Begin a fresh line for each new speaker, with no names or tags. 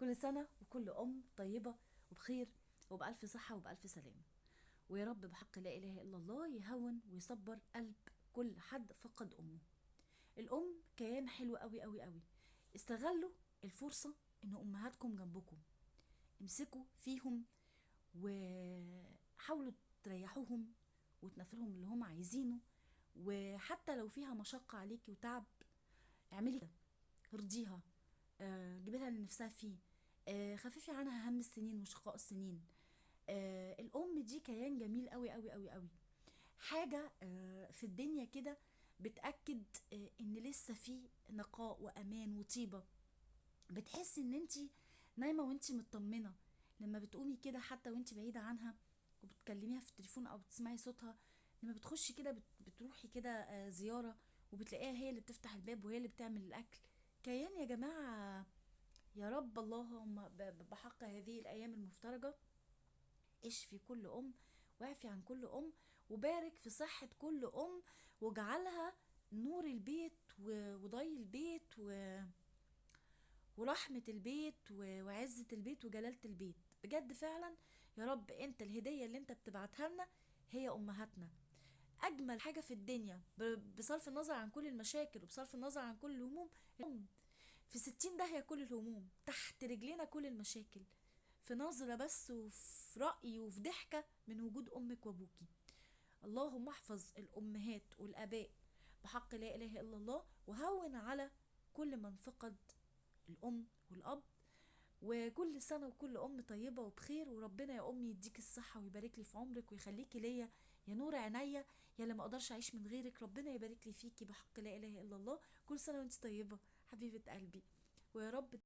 كل سنة وكل أم طيبة وبخير وبألف صحة وبألف سلامة. ويا رب بحق لا إله إلا الله يهون ويصبر قلب كل حد فقد أمه. الأم كيان حلو قوي قوي قوي. استغلوا الفرصة إن أمهاتكم جنبكم، امسكوا فيهم وحاولوا تريحوهم وتنفرهم اللي هم عايزينه. وحتى لو فيها مشقة عليكي وتعب، اعملي كده، ارضيها، جيبي لها اللي نفسها فيه، خففي عنها هم السنين وشقاء السنين. الام دي كيان جميل قوي قوي قوي قوي. حاجه في الدنيا كده بتاكد ان لسه في نقاء وامان وطيبه. بتحسي ان انتي نايمه وانتي مطمنه لما بتقومي كده، حتى وانتي بعيده عنها وبتكلميها في التليفون او بتسمعي صوتها. لما بتخشي كده بتروحي كده زياره، وبتلاقيها هي اللي بتفتح الباب وهي اللي بتعمل الاكل. كيان يا جماعه. يا رب اللهم بحق هذه الأيام المفترجة اشفي كل أم، واعفي عن كل أم، وبارك في صحة كل أم، واجعلها نور البيت وضي البيت ورحمة البيت وعزة البيت وجلالة البيت. بجد فعلا يا رب انت الهدية اللي انت بتبعتها لنا هي أمهاتنا. أجمل حاجة في الدنيا بصرف النظر عن كل المشاكل وبصرف النظر عن كل الهموم. الأم في 60 داهية كل الهموم، تحت رجلينا كل المشاكل، في نظرة بس وفي رأي وفي ضحكة من وجود أمك وأبوكي. اللهم احفظ الأمهات والآباء بحق لا إله إلا الله، وهون على كل من فقد الأم والأب. وكل سنة وكل أم طيبة وبخير، وربنا يا أمي يديك الصحة ويبارك لي في عمرك ويخليكي ليا يا نور عينيا، يا اللي ما اقدرش اعيش من غيرك. ربنا يبارك لي فيكي بحق لا اله الا الله. كل سنة وانت طيبة حبيبة قلبي، ويا رب